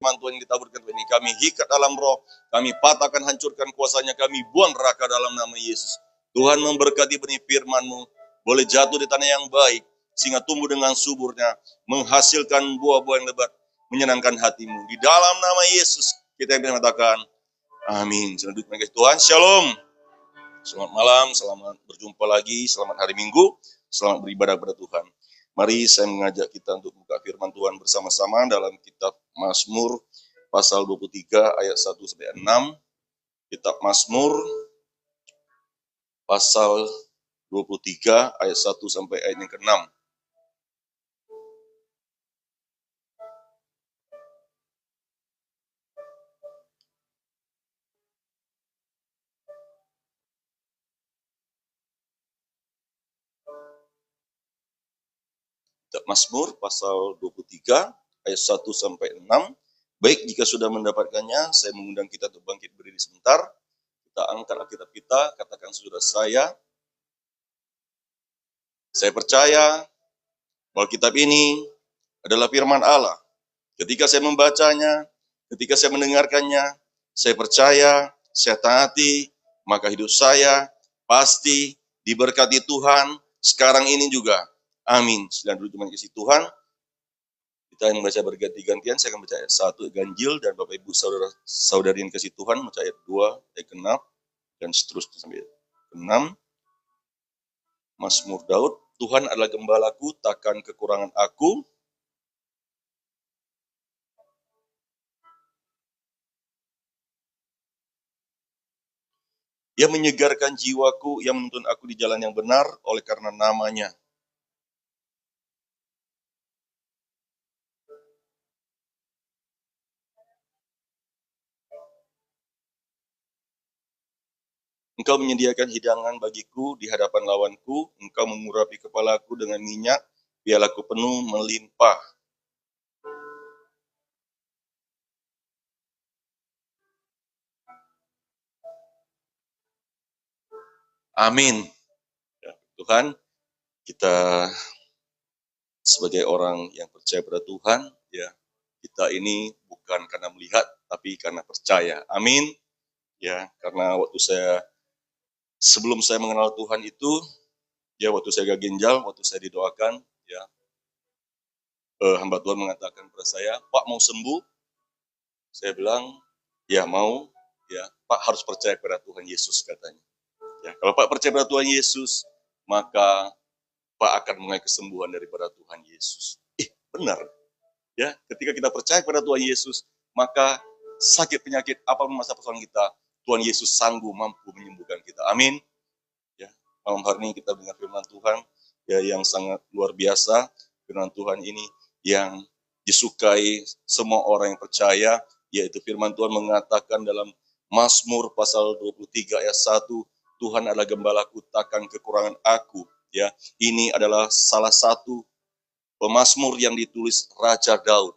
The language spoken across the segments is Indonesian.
firman Tuhan yang ditaburkan ini. Kami hikat dalam roh, kami patahkan, hancurkan kuasanya, kami buang neraka dalam nama Yesus. Tuhan memberkati benih firman-Mu, boleh jatuh di tanah yang baik, sehingga tumbuh dengan suburnya, menghasilkan buah-buah yang lebat, menyenangkan hatimu. Di dalam nama Yesus, kita yang mengatakan, amin. Selamat Tuhan, shalom. Selamat malam, selamat berjumpa lagi, selamat hari Minggu, selamat beribadah kepada Tuhan. Mari saya mengajak kita untuk buka firman Tuhan bersama-sama dalam kitab Mazmur pasal 23 ayat 1-6. Kitab Mazmur pasal 23 ayat 1 sampai ayat yang ke-6. Kitab Mazmur pasal 23 ayat 1 sampai 6. Baik, jika sudah mendapatkannya, saya mengundang kita untuk bangkit berdiri sebentar. Kita angkat Alkitab kita, katakan saudara saya percaya bahwa kitab ini adalah firman Allah. Ketika saya membacanya, ketika saya mendengarkannya, saya percaya, saya taati, maka hidup saya pasti diberkati Tuhan sekarang ini juga. Amin. Silakan duduk dengan kasih Tuhan. Kita yang membaca berganti-gantian, saya akan baca ayat 1 ganjil, dan Bapak Ibu saudara-saudari yang kasih Tuhan membaca ayat 2, ayat ke-6, dan seterusnya sampai ayat ke-6. Mazmur Daud, Tuhan adalah gembalaku, takkan kekurangan aku. Ia menyegarkan jiwaku, ia menuntun aku di jalan yang benar oleh karena namanya. Engkau menyediakan hidangan bagiku di hadapan lawanku, engkau mengurapi kepalaku dengan minyak, pialaku penuh melimpah. Amin. Ya, Tuhan, kita sebagai orang yang percaya pada Tuhan, ya, kita ini bukan karena melihat, tapi karena percaya. Amin. Ya, karena sebelum saya mengenal Tuhan itu, ya waktu saya ginjal, waktu saya didoakan, ya, hamba Tuhan mengatakan kepada saya, Pak mau sembuh? Saya bilang, ya mau, ya Pak harus percaya kepada Tuhan Yesus katanya. Ya, kalau Pak percaya pada Tuhan Yesus, maka Pak akan mengalami kesembuhan daripada Tuhan Yesus. Benar. Ya, ketika kita percaya kepada Tuhan Yesus, maka sakit penyakit apapun masa persoalan kita, Tuhan Yesus sanggup mampu menyembuhkan kita. Amin. Ya, malam hari ini kita dengar firman Tuhan ya yang sangat luar biasa. Firman Tuhan ini yang disukai semua orang yang percaya, yaitu firman Tuhan mengatakan dalam Mazmur pasal 23 ayat 1, Tuhan adalah gembalaku, takkan kekurangan aku. Ya, ini adalah salah satu pemazmur yang ditulis Raja Daud.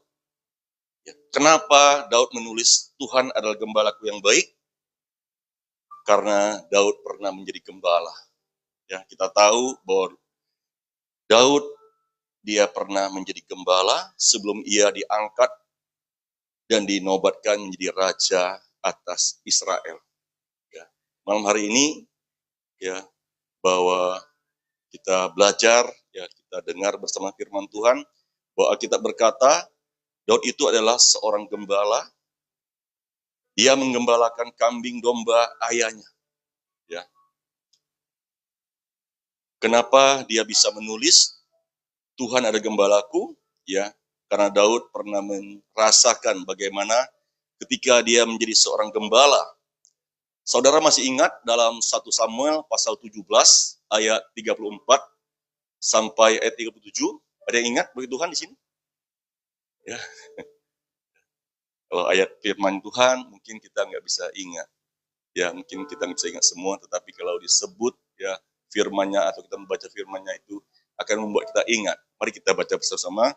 Ya, kenapa Daud menulis Tuhan adalah gembalaku yang baik? Karena Daud pernah menjadi gembala. Ya, kita tahu bahwa Daud dia pernah menjadi gembala sebelum ia diangkat dan dinobatkan menjadi raja atas Israel. Ya, malam hari ini ya bahwa kita belajar, ya kita dengar bersama firman Tuhan bahwa kita berkata Daud itu adalah seorang gembala. Dia menggembalakan kambing domba ayahnya. Ya. Kenapa dia bisa menulis Tuhan ada gembalaku? Ya, karena Daud pernah merasakan bagaimana ketika dia menjadi seorang gembala. Saudara masih ingat dalam 1 Samuel pasal 17 ayat 34 sampai ayat 37? Ada yang ingat bagi Tuhan di sini? Ya. Kalau ayat firman Tuhan mungkin kita nggak bisa ingat. Ya, mungkin kita nggak bisa ingat semua, tetapi kalau disebut ya firman-Nya atau kita membaca firman-Nya itu akan membuat kita ingat. Mari kita baca bersama-sama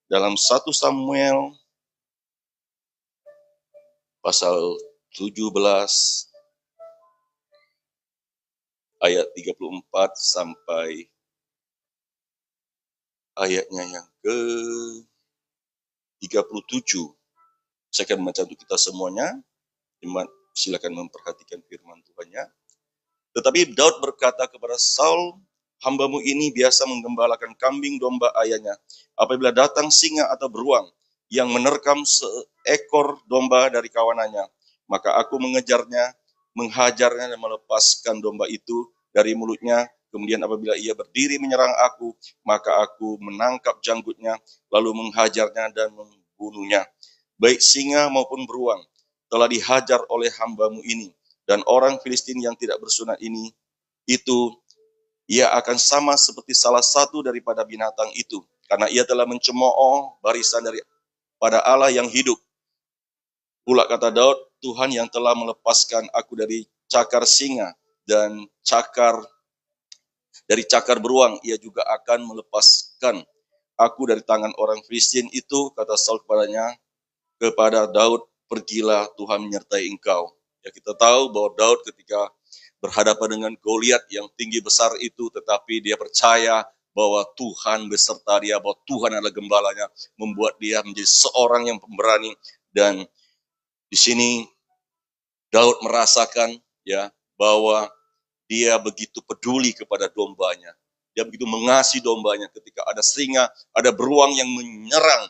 dalam 1 Samuel pasal 17 ayat 34 sampai ayatnya yang ke 37. Saya akan membaca untuk kita semuanya. Jemaat silakan memperhatikan firman Tuhannya. Tetapi Daud berkata kepada Saul, "Hambamu ini biasa menggembalakan kambing domba ayahnya. Apabila datang singa atau beruang yang menerkam seekor domba dari kawanannya, maka aku mengejarnya, menghajarnya dan melepaskan domba itu dari mulutnya. Kemudian apabila ia berdiri menyerang aku, maka aku menangkap janggutnya, lalu menghajarnya dan membunuhnya. Baik singa maupun beruang telah dihajar oleh hambamu ini, dan orang Filistin yang tidak bersunat ini, itu ia akan sama seperti salah satu daripada binatang itu, karena ia telah mencemooh barisan daripada Allah yang hidup. Pula kata Daud, Tuhan yang telah melepaskan aku dari cakar singa dan dari cakar beruang, ia juga akan melepaskan aku dari tangan orang Filistin itu. Kata Saul kepada Daud, pergilah, Tuhan menyertai engkau. Ya, kita tahu bahwa Daud ketika berhadapan dengan Goliat yang tinggi besar itu, tetapi dia percaya bahwa Tuhan beserta dia, bahwa Tuhan adalah gembalanya, membuat dia menjadi seorang yang pemberani. Dan di sini Daud merasakan ya bahwa dia begitu peduli kepada dombanya. Dia begitu mengasihi dombanya. Ketika ada singa, ada beruang yang menyerang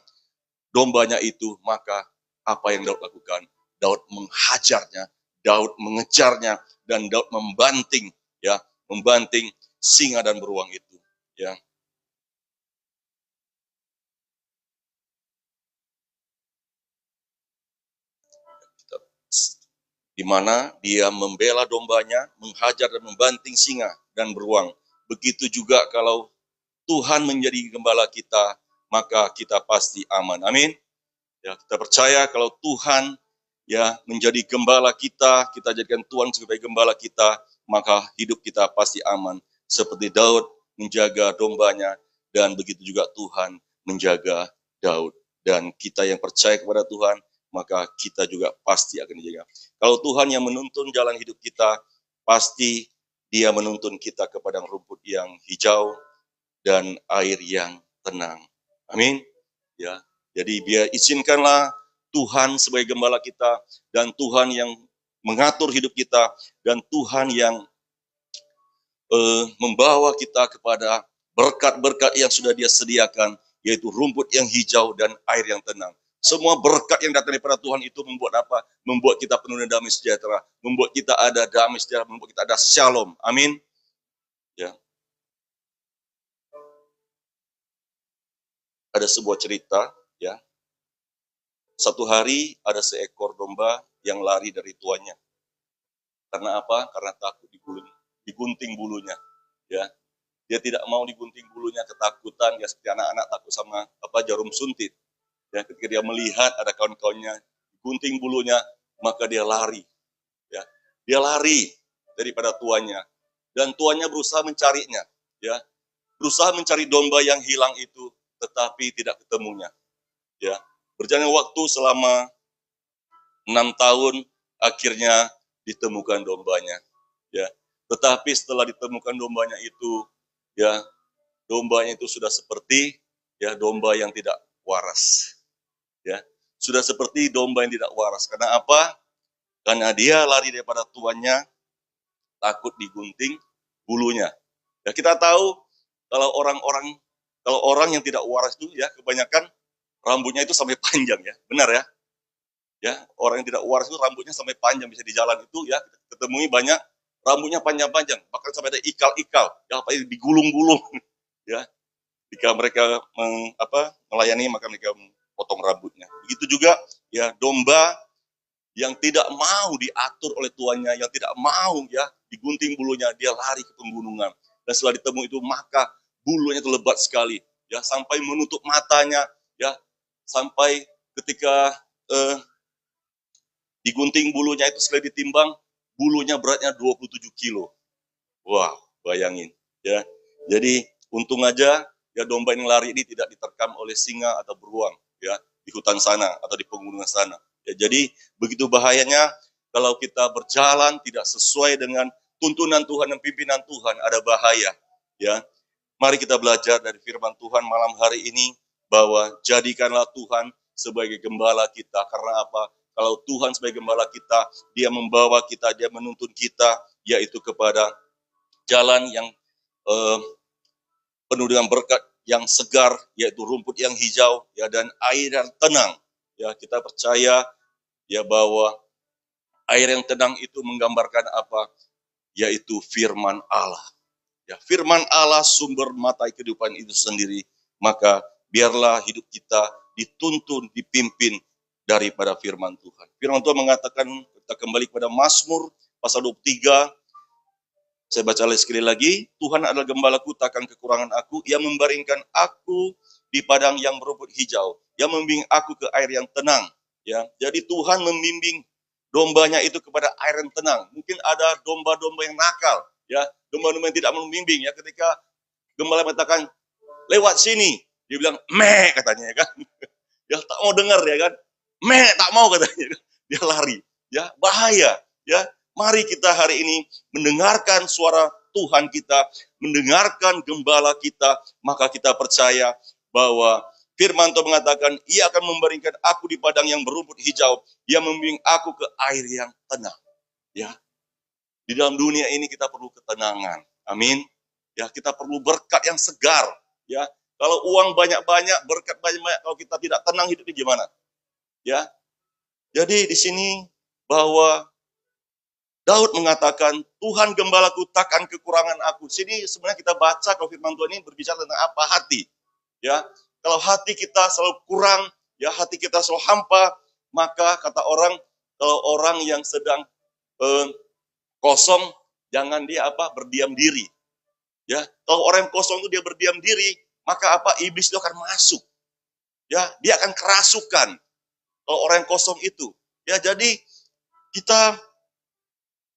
dombanya itu, maka apa yang Daud lakukan? Daud menghajarnya, Daud mengejarnya, dan Daud membanting singa dan beruang itu. Ya. Di mana dia membela dombanya, menghajar dan membanting singa dan beruang. Begitu juga kalau Tuhan menjadi gembala kita, maka kita pasti aman. Amin. Ya, kita percaya kalau Tuhan ya menjadi gembala kita jadikan Tuhan sebagai gembala kita, maka hidup kita pasti aman. Seperti Daud menjaga dombanya, dan begitu juga Tuhan menjaga Daud. Dan kita yang percaya kepada Tuhan, maka kita juga pasti akan dijaga. Kalau Tuhan yang menuntun jalan hidup kita, pasti Dia menuntun kita ke padang rumput yang hijau dan air yang tenang. Amin. Ya. Jadi biar izinkanlah Tuhan sebagai gembala kita, dan Tuhan yang mengatur hidup kita, dan Tuhan yang membawa kita kepada berkat-berkat yang sudah Dia sediakan, yaitu rumput yang hijau dan air yang tenang. Semua berkat yang datang daripada Tuhan itu membuat apa? Membuat kita penuh dengan damai sejahtera, membuat kita ada damai sejahtera, membuat kita ada shalom. Amin. Ya. Ada sebuah cerita, ya. Satu hari ada seekor domba yang lari dari tuannya. Karena apa? Karena takut digunting bulunya. Ya, dia tidak mau digunting bulunya, ketakutan. Ya, seperti anak-anak takut sama jarum suntik. Ya, ketika dia melihat ada kawan-kawannya gunting bulunya, maka dia lari. Ya, dia lari daripada tuannya, dan tuannya berusaha mencarinya. Ya, berusaha mencari domba yang hilang itu, tetapi tidak ketemunya. Ya, berjalan waktu selama 6 tahun, akhirnya ditemukan dombanya. Ya, tetapi setelah ditemukan dombanya itu, ya, dombanya itu sudah seperti ya domba yang tidak waras. Ya, sudah seperti domba yang tidak waras. Karena apa? Karena dia lari daripada tuannya, takut digunting bulunya. Ya, kita tahu kalau orang yang tidak waras itu ya kebanyakan rambutnya itu sampai panjang, ya. Benar ya? Ya, orang yang tidak waras itu rambutnya sampai panjang, bisa di jalan itu ya ketemui banyak rambutnya panjang-panjang, bahkan sampai ada ikal-ikal, ya apa digulung-gulung. Ya, jika mereka melayani, maka mereka potong rambutnya. Begitu juga ya domba yang tidak mau diatur oleh tuannya, yang tidak mau ya digunting bulunya, dia lari ke penggunungan. Dan setelah ditemui itu, maka bulunya itu lebat sekali, ya sampai menutup matanya, ya sampai ketika digunting bulunya itu, sekali ditimbang bulunya beratnya 27 kilo. Wah, bayangin ya. Jadi untung aja ya domba yang lari ini tidak diterkam oleh singa atau beruang ya di hutan sana atau di pegunungan sana. Ya, jadi begitu bahayanya kalau kita berjalan tidak sesuai dengan tuntunan Tuhan dan pimpinan Tuhan, ada bahaya ya. Mari kita belajar dari firman Tuhan malam hari ini bahwa jadikanlah Tuhan sebagai gembala kita. Karena apa? Kalau Tuhan sebagai gembala kita, Dia membawa kita, Dia menuntun kita, yaitu kepada jalan yang penuh dengan berkat, yang segar, yaitu rumput yang hijau, ya, dan air yang tenang. Ya, kita percaya ya bahwa air yang tenang itu menggambarkan apa? Yaitu firman Allah. Ya, firman Allah sumber mata kehidupan itu sendiri. Maka biarlah hidup kita dituntun, dipimpin daripada firman Tuhan. Firman Tuhan mengatakan, kita kembali kepada Mazmur pasal 23. Saya baca sekali lagi, Tuhan adalah gembalaku, takkan kekurangan aku. Ia membaringkan aku di padang yang berumput hijau. Ia membimbing aku ke air yang tenang. Ya, jadi Tuhan membimbing dombanya itu kepada air yang tenang. Mungkin ada domba-domba yang nakal, ya, domba-domba yang tidak membimbing. Ya, ketika gembala mengatakan lewat sini, dia bilang meh katanya, ya kan. Ya tak mau dengar, ya kan. Meh tak mau katanya, dia lari. Ya, bahaya. Ya, mari kita hari ini mendengarkan suara Tuhan kita, mendengarkan gembala kita, maka kita percaya bahwa firman Tuhan mengatakan, Ia akan membaringkan aku di padang yang berumput hijau, Ia membimbing aku ke air yang tenang. Ya, di dalam dunia ini kita perlu ketenangan. Amin. Ya, kita perlu berkat yang segar. Ya, kalau uang banyak-banyak, berkat banyak-banyak, kalau kita tidak tenang hidupnya gimana? Ya, jadi di sini bahwa Daud mengatakan, Tuhan gembalaku, takkan kekurangan aku. Sini sebenarnya kita baca kalau firman Tuhan ini berbicara tentang apa? Hati. Ya, kalau hati kita selalu kurang, ya hati kita selalu hampa, maka kata orang, kalau orang yang sedang kosong, jangan dia berdiam diri. Ya, kalau orang yang kosong itu dia berdiam diri, maka iblis itu akan masuk. Ya, dia akan kerasukan. Kalau orang yang kosong itu. Ya, jadi kita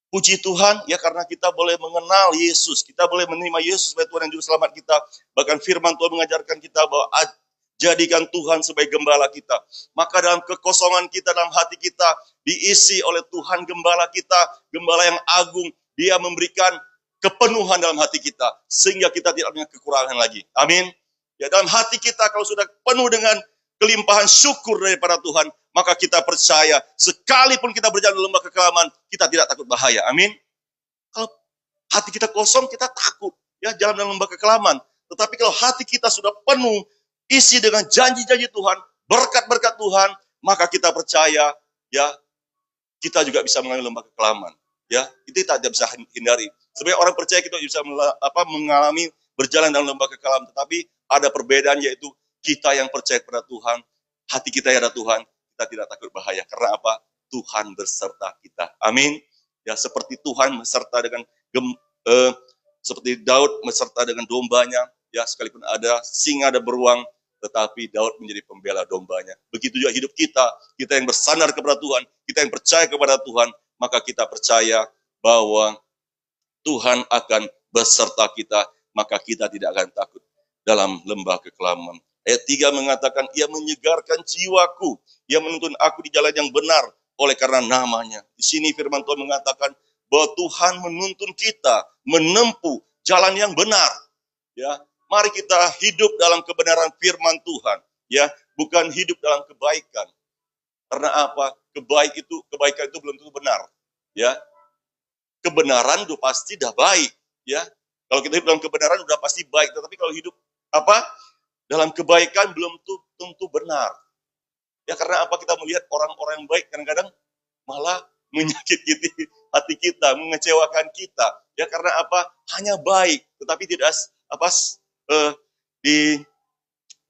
puji Tuhan ya karena kita boleh mengenal Yesus, kita boleh menerima Yesus sebagai Tuhan dan Juru Selamat kita. Bahkan firman Tuhan mengajarkan kita bahwa jadikan Tuhan sebagai gembala kita. Maka dalam kekosongan kita, dalam hati kita, diisi oleh Tuhan gembala kita, gembala yang agung. Dia memberikan kepenuhan dalam hati kita, sehingga kita tidak punya kekurangan lagi. Amin. Ya, dalam hati kita kalau sudah penuh dengan kelimpahan syukur daripada Tuhan, maka kita percaya, sekalipun kita berjalan di lembah kekelaman, kita tidak takut bahaya. Amin. Kalau hati kita kosong, kita takut ya jalan dalam lembah kekelaman. Tetapi kalau hati kita sudah penuh, isi dengan janji-janji Tuhan, berkat-berkat Tuhan, maka kita percaya, ya kita juga bisa mengalami lembah kekelaman. Ya, itu tidak bisa hindari. Sebagai orang percaya kita bisa mengalami berjalan dalam lembah kekelaman, tetapi ada perbedaan, yaitu kita yang percaya kepada Tuhan, hati kita yang ada Tuhan, kita tidak takut bahaya. Karena apa? Tuhan berserta kita. Amin. Ya, seperti Tuhan beserta dengan seperti Daud beserta dengan dombanya. Ya, sekalipun ada singa, ada beruang, tetapi Daud menjadi pembela dombanya. Begitu juga hidup kita. Kita yang bersandar kepada Tuhan, kita yang percaya kepada Tuhan, maka kita percaya bahwa Tuhan akan beserta kita, maka kita tidak akan takut dalam lembah kekelaman. Ayat 3 mengatakan, Ia menyegarkan jiwaku, Ia menuntun aku di jalan yang benar oleh karena namanya. Di sini firman Tuhan mengatakan bahwa Tuhan menuntun kita menempuh jalan yang benar. Ya, mari kita hidup dalam kebenaran firman Tuhan, ya, bukan hidup dalam kebaikan. Karena apa? Kebaikan itu belum tentu benar. Ya, kebenaran itu pasti dah baik. Ya, kalau kita hidup dalam kebenaran sudah pasti baik. Tetapi kalau hidup dalam kebaikan belum tentu benar. Ya, karena apa? Kita melihat orang-orang yang baik kadang-kadang malah menyakiti hati kita, mengecewakan kita. Ya, karena apa? Hanya baik, tetapi tidak di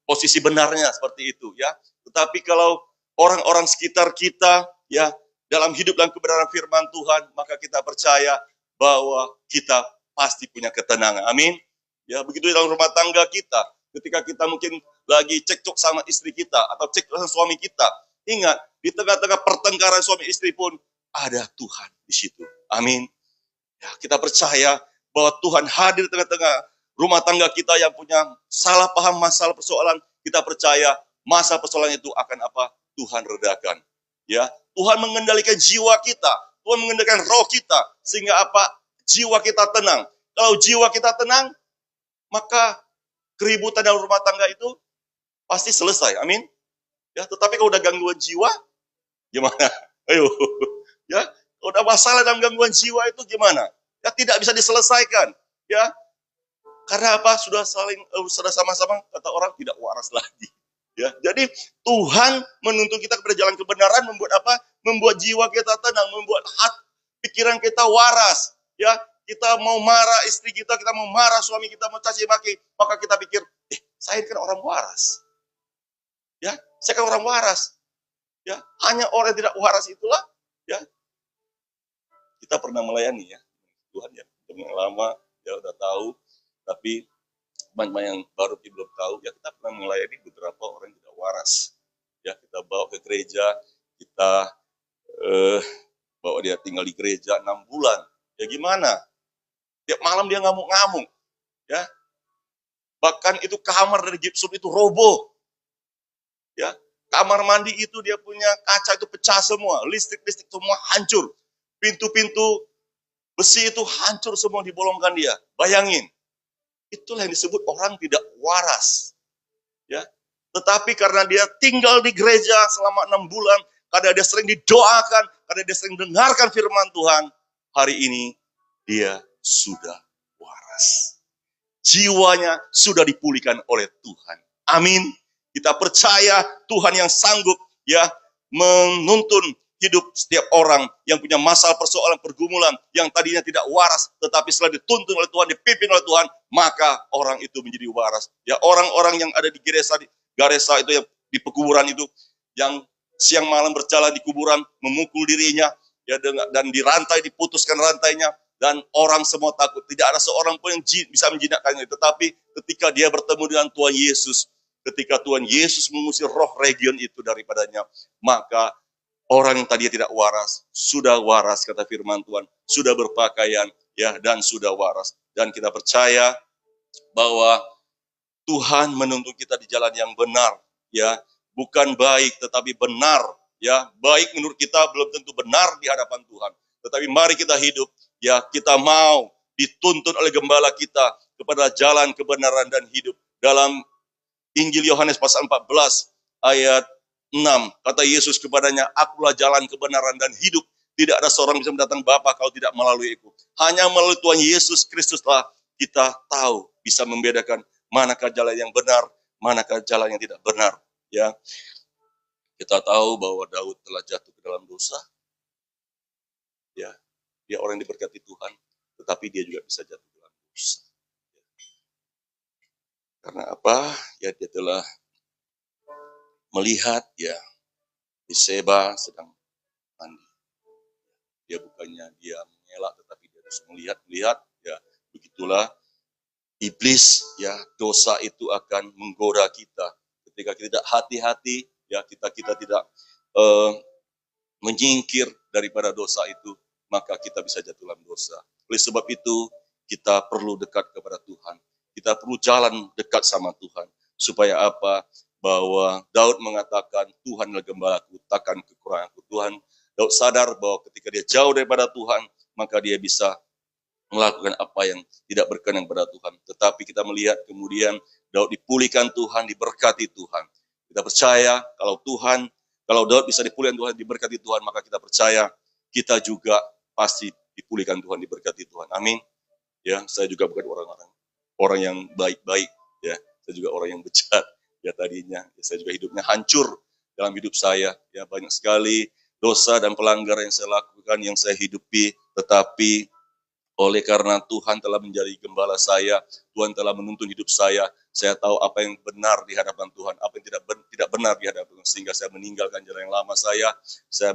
posisi benarnya seperti itu. Ya, tetapi kalau orang-orang sekitar kita, ya, dalam hidup dalam kebenaran firman Tuhan, maka kita percaya bahwa kita pasti punya ketenangan. Amin. Ya, begitu dalam rumah tangga kita. Ketika kita mungkin lagi cekcok sama istri kita atau cekcok sama suami kita, ingat, di tengah-tengah pertengkaran suami istri pun ada Tuhan di situ. Amin. Ya, kita percaya bahwa Tuhan hadir di tengah-tengah rumah tangga kita yang punya salah paham masalah persoalan. Kita percaya masa persoalan itu akan Tuhan redakan. Ya, Tuhan mengendalikan jiwa kita, Tuhan mengendalikan roh kita, sehingga jiwa kita tenang. Kalau jiwa kita tenang, maka keributan dalam rumah tangga itu pasti selesai. Amin. Ya, tetapi kalau udah gangguan jiwa, gimana? Ayo, ya, kalau udah masalah dalam gangguan jiwa itu gimana? Ya, tidak bisa diselesaikan. Ya, karena apa? Sudah sama-sama kata orang tidak waras lagi. Ya, jadi Tuhan menuntun kita kepada jalan kebenaran, membuat apa? Membuat jiwa kita tenang, membuat pikiran kita waras. Ya, kita mau marah istri kita mau marah suami kita, mau caci maki, maka kita pikir, saya kan orang waras. Ya, saya kan orang waras. Ya, hanya orang yang tidak waras itulah, ya, kita pernah melayani ya, Tuhan ya, yang lama ya udah tahu, tapi banyak yang baru belum tahu, ya kita pernah melayani beberapa orang yang tidak waras. Ya, kita bawa ke gereja, kita bawa dia tinggal di gereja 6 bulan. Ya gimana? Tiap malam dia ngamuk-ngamuk. Ya. Bahkan itu kamar dari gipsum itu roboh. Ya. Kamar mandi itu dia punya kaca itu pecah semua, listrik semua hancur. Pintu-pintu besi itu hancur semua dibolongkan dia. Bayangin. Itulah yang disebut orang tidak waras. Ya. Tetapi karena dia tinggal di gereja selama 6 bulan, karena dia sering didoakan, karena dia sering dengarkan firman Tuhan, hari ini dia sudah waras. Jiwanya sudah dipulihkan oleh Tuhan. Amin. Kita percaya Tuhan yang sanggup ya menuntun hidup setiap orang yang punya masalah, persoalan, pergumulan, yang tadinya tidak waras, tetapi setelah dituntun oleh Tuhan, dipimpin oleh Tuhan, maka orang itu menjadi waras. Ya, orang-orang yang ada di Garesa itu, yang di pekuburan itu, yang siang malam berjalan di kuburan, memukul dirinya, ya, dan dirantai, diputuskan rantainya, dan orang semua takut. Tidak ada seorang pun yang bisa menjinakkannya. Tetapi ketika dia bertemu dengan Tuhan Yesus, ketika Tuhan Yesus mengusir roh region itu daripadanya, maka orang yang tadinya tidak waras, sudah waras, kata firman Tuhan, sudah berpakaian, ya, dan sudah waras. Dan kita percaya bahwa Tuhan menuntun kita di jalan yang benar, ya, bukan baik tetapi benar, ya. Baik menurut kita belum tentu benar di hadapan Tuhan, tetapi mari kita hidup, ya, kita mau dituntun oleh gembala kita kepada jalan kebenaran dan hidup. Dalam Injil Yohanes pasal 14 ayat 6, kata Yesus kepadanya, akulah jalan kebenaran dan hidup. Tidak ada seorang bisa mendatang Bapa kalau tidak melalui aku. Hanya melalui Tuhan Yesus Kristuslah kita tahu, bisa membedakan manakah jalan yang benar, manakah jalan yang tidak benar. Ya, kita tahu bahwa Daud telah jatuh ke dalam dosa. Ya, dia orang yang diberkati Tuhan, tetapi dia juga bisa jatuh ke dalam dosa. Karena apa? Ya, dia telah melihat, ya, Batseba sedang mandi. Dia bukannya dia mengelak, tetapi dia harus melihat, ya. Begitulah iblis, ya, dosa itu akan menggoda kita. Ketika kita tidak hati-hati, ya, kita tidak menyingkir daripada dosa itu, maka kita bisa jatuh dalam dosa. Oleh sebab itu, kita perlu dekat kepada Tuhan. Kita perlu jalan dekat sama Tuhan. Supaya apa? Bahwa Daud mengatakan, Tuhan adalah gembalaku, takkan kekuranganku. Daud sadar bahwa ketika dia jauh daripada Tuhan, maka dia bisa melakukan apa yang tidak berkenan kepada Tuhan. Tetapi kita melihat kemudian Daud dipulihkan Tuhan, diberkati Tuhan. Kita percaya kalau Daud bisa dipulihkan Tuhan, diberkati Tuhan, maka kita percaya kita juga pasti dipulihkan Tuhan, diberkati Tuhan. Amin. Ya, saya juga bukan orang yang baik-baik, ya. Saya juga orang yang bejat, ya, tadinya. Ya, saya juga hidupnya hancur dalam hidup saya. Ya, banyak sekali dosa dan pelanggaran yang saya lakukan, yang saya hidupi, tetapi oleh karena Tuhan telah menjadi gembala saya, Tuhan telah menuntun hidup saya tahu apa yang benar di hadapan Tuhan, apa yang tidak benar di hadapan Tuhan, sehingga saya meninggalkan jalan yang lama saya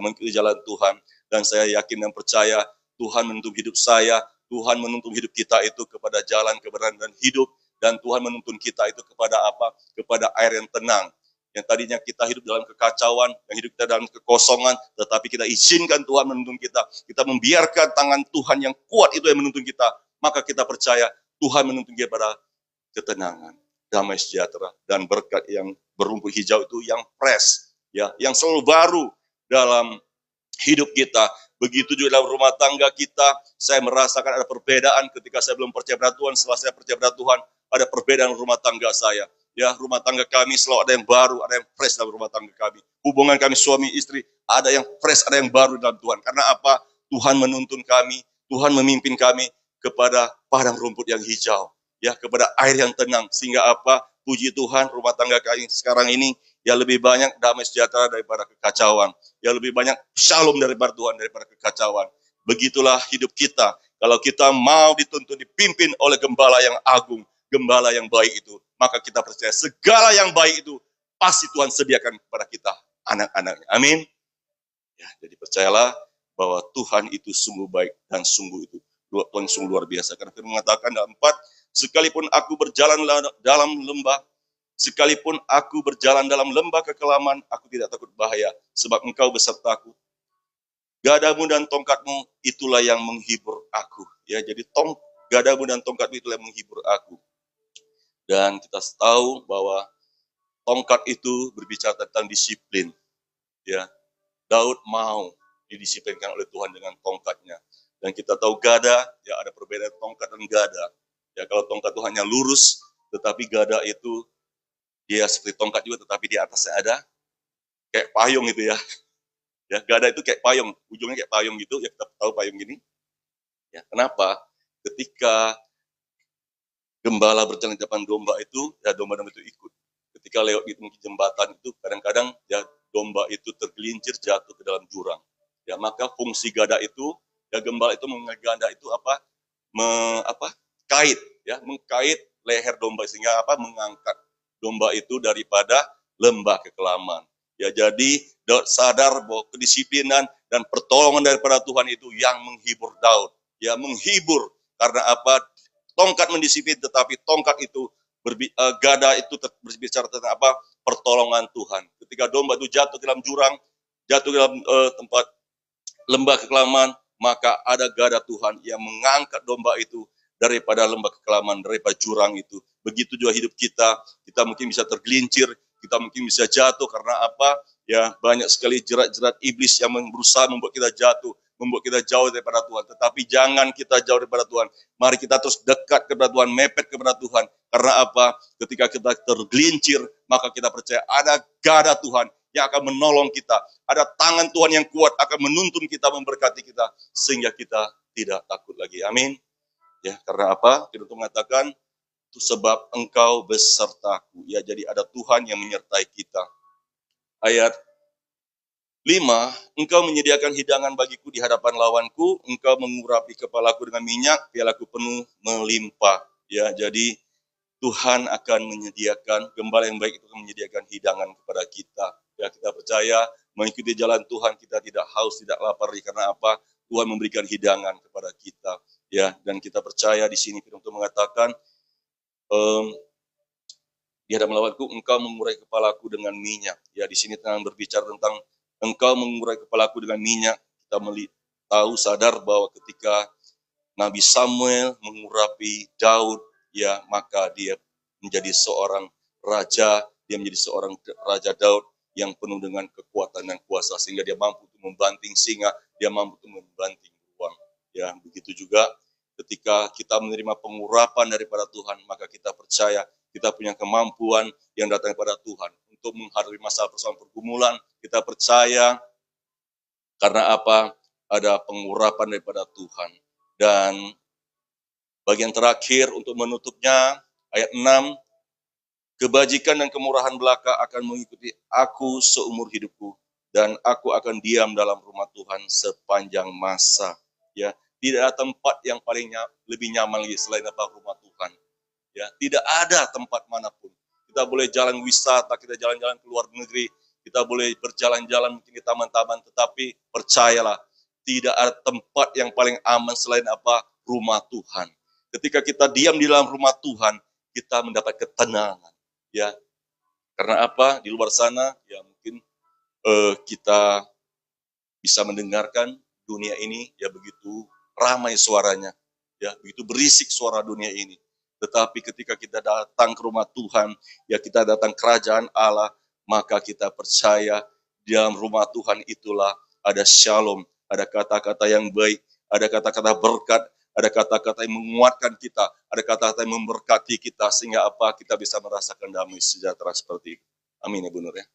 mengikuti jalan Tuhan, dan saya yakin dan percaya Tuhan menuntun hidup saya, Tuhan menuntun hidup kita itu kepada jalan kebenaran dan hidup, dan Tuhan menuntun kita itu kepada apa? Kepada air yang tenang. Yang tadinya kita hidup dalam kekacauan, yang hidup kita dalam kekosongan, tetapi kita izinkan Tuhan menuntun kita. Kita membiarkan tangan Tuhan yang kuat itu yang menuntun kita. Maka kita percaya Tuhan menuntun kita pada ketenangan, damai sejahtera, dan berkat yang berumput hijau itu yang fresh, ya, yang selalu baru dalam hidup kita. Begitu juga dalam rumah tangga kita, saya merasakan ada perbedaan ketika saya belum percaya pada Tuhan. Setelah saya percaya pada Tuhan, ada perbedaan rumah tangga saya. Ya, rumah tangga kami selalu ada yang baru, ada yang fresh dalam rumah tangga kami. Hubungan kami suami istri ada yang fresh, ada yang baru dalam Tuhan. Karena apa? Tuhan menuntun kami, Tuhan memimpin kami kepada padang rumput yang hijau, ya, kepada air yang tenang. Sehingga apa? Puji Tuhan, rumah tangga kami sekarang ini ya lebih banyak damai sejahtera daripada kekacauan. Ya lebih banyak shalom daripada Tuhan, daripada kekacauan. Begitulah hidup kita. Kalau kita mau dituntun, dipimpin oleh gembala yang agung, gembala yang baik itu, maka kita percaya segala yang baik itu pasti Tuhan sediakan kepada kita, anak-anaknya. Amin. Ya, jadi percayalah bahwa Tuhan itu sungguh baik dan sungguh itu Tuhan sungguh luar biasa. Karena Firman mengatakan dalam 4, sekalipun aku berjalan dalam lembah, sekalipun aku berjalan dalam lembah kekelaman, aku tidak takut bahaya, sebab Engkau besertaku. Gadamu dan tongkatmu itulah yang menghibur aku. Ya, jadi gadamu dan tongkatmu itulah yang menghibur aku. Dan kita tahu bahwa tongkat itu berbicara tentang disiplin. Ya, Daud mau didisiplinkan oleh Tuhan dengan tongkatnya. Dan kita tahu gada, ya ada perbedaan tongkat dan gada. Ya, kalau tongkat itu hanya lurus, tetapi gada itu dia seperti tongkat juga, tetapi di atasnya ada kayak payung gitu ya. Ya, gada itu kayak payung, ujungnya kayak payung gitu. Ya, kita tahu payung gini. Ya, kenapa? Ketika gembala berjalan di depan domba itu, ya domba-domba itu ikut. Ketika lewat di jembatan itu, kadang-kadang ya domba itu tergelincir jatuh ke dalam jurang. Ya, maka fungsi gada itu, ya gembala itu mengganda itu kait, ya, mengkait leher domba sehingga mengangkat domba itu daripada lembah kekelaman. Ya, jadi Daud sadar bahwa kedisiplinan dan pertolongan daripada Tuhan itu yang menghibur Daud. Ya, menghibur karena apa? Tongkat mendisiplin, tetapi tongkat itu gada itu berbicara tentang apa? Pertolongan Tuhan. Ketika domba itu jatuh ke dalam jurang, jatuh ke dalam tempat lembah kekelaman, maka ada gada Tuhan yang mengangkat domba itu daripada lembah kekelaman, daripada jurang itu. Begitu juga hidup kita, kita mungkin bisa tergelincir, kita mungkin bisa jatuh karena apa? Ya, banyak sekali jerat-jerat iblis yang berusaha membuat kita jatuh, membuat kita jauh daripada Tuhan. Tetapi jangan kita jauh daripada Tuhan. Mari kita terus dekat kepada Tuhan, mepet kepada Tuhan. Karena apa? Ketika kita tergelincir, maka kita percaya ada gada Tuhan yang akan menolong kita. Ada tangan Tuhan yang kuat akan menuntun kita, memberkati kita, sehingga kita tidak takut lagi. Amin. Ya, karena apa? Firman Tuhan mengatakan, itu sebab Engkau besertaku. Ya, jadi ada Tuhan yang menyertai kita. Ayat 5, Engkau menyediakan hidangan bagiku di hadapan lawanku, Engkau mengurapi kepalaku dengan minyak, pialaku penuh melimpah. Ya, jadi Tuhan akan menyediakan, gembala yang baik itu akan menyediakan hidangan kepada kita. Ya, kita percaya mengikuti jalan Tuhan, kita tidak haus, tidak lapar, karena apa? Tuhan memberikan hidangan kepada kita. Ya, dan kita percaya di sini Firman Tuhan mengatakan, di hadapan lawanku, Engkau mengurai kepalaku dengan minyak. Ya, di sini tengah berbicara tentang Engkau mengurai kepalaku dengan minyak. Kita tahu, sadar bahwa ketika Nabi Samuel mengurapi Daud, ya, maka dia menjadi seorang raja, dia menjadi seorang raja Daud yang penuh dengan kekuatan dan kuasa, sehingga dia mampu untuk membanting singa, dia mampu untuk membanting beruang. Ya, begitu juga ketika kita menerima pengurapan daripada Tuhan, maka kita percaya kita punya kemampuan yang datang daripada Tuhan untuk menghadapi masalah persoalan pergumulan. Kita percaya karena apa? Ada pengurapan daripada Tuhan. Dan bagian terakhir untuk menutupnya, ayat 6, kebajikan dan kemurahan belaka akan mengikuti aku seumur hidupku, dan aku akan diam dalam rumah Tuhan sepanjang masa. Ya, tidak ada tempat yang paling lebih nyaman lagi selain rumah Tuhan. Ya, tidak ada tempat manapun. Kita boleh jalan wisata, kita jalan-jalan ke luar negeri, kita boleh berjalan-jalan mungkin di taman-taman, tetapi percayalah, tidak ada tempat yang paling aman selain rumah Tuhan. Ketika kita diam di dalam rumah Tuhan, kita mendapat ketenangan. Ya, karena apa? Di luar sana, ya mungkin kita bisa mendengarkan dunia ini, ya begitu ramai suaranya, ya begitu berisik suara dunia ini. Tetapi ketika kita datang ke rumah Tuhan, ya kita datang kerajaan Allah, maka kita percaya di dalam rumah Tuhan itulah ada shalom, ada kata-kata yang baik, ada kata-kata berkat, ada kata-kata yang menguatkan kita, ada kata-kata yang memberkati kita, sehingga apa? Kita bisa merasakan damai sejahtera seperti itu. Amin ya Bu Nur ya.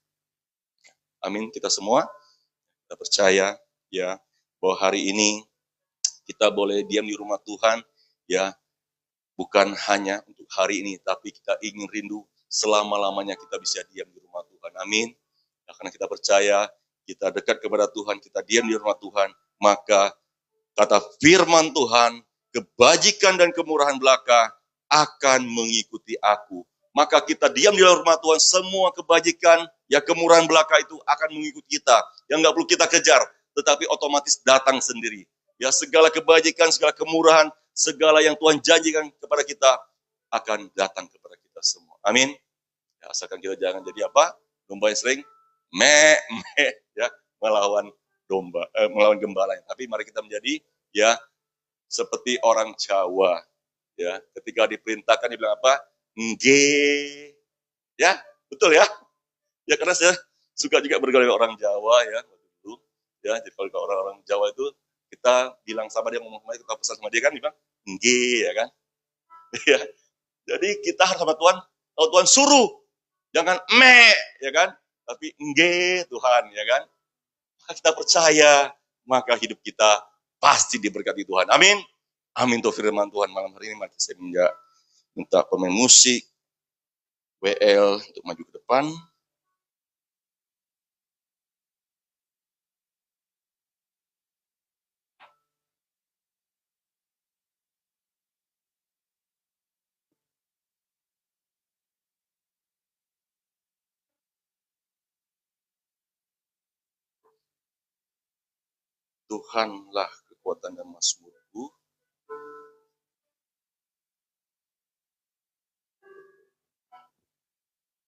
Amin, kita semua, kita percaya ya, bahwa hari ini kita boleh diam di rumah Tuhan, ya, bukan hanya untuk hari ini, tapi kita ingin rindu selama-lamanya kita bisa diam di rumah Tuhan. Amin. Nah, karena kita percaya, kita dekat kepada Tuhan, kita diam di rumah Tuhan, maka kata firman Tuhan, kebajikan dan kemurahan belaka akan mengikuti aku. Maka kita diam di rumah Tuhan, semua kebajikan, ya kemurahan belaka itu akan mengikuti kita. Yang nggak perlu kita kejar, tetapi otomatis datang sendiri. Ya segala kebajikan, segala kemurahan, segala yang Tuhan janjikan kepada kita akan datang kepada kita semua. Amin. Ya, asalkan kita jangan jadi apa? Domba yang sering ya, melawan melawan gembala. Tapi mari kita menjadi ya seperti orang Jawa. Ya, ketika diperintahkan dibilang apa? Nge. Ya, betul ya. Ya karena saya suka juga bergaul dengan orang Jawa ya waktu itu. Ya, jadi kalau orang-orang Jawa itu kita bilang sama dia, ngomong sama dia, kita pesan sama dia kan, dia bilang nge, ya kan. Ya. Jadi kita harus sama Tuhan, kalau Tuhan suruh, jangan ya kan, tapi nge Tuhan, ya kan. Maka kita percaya, maka hidup kita pasti diberkati Tuhan. Amin. Amin tuh firman Tuhan malam hari ini. Mari saya minta pemain musik WL untuk maju ke depan. Tuhanlah kekuatan dan mazmur.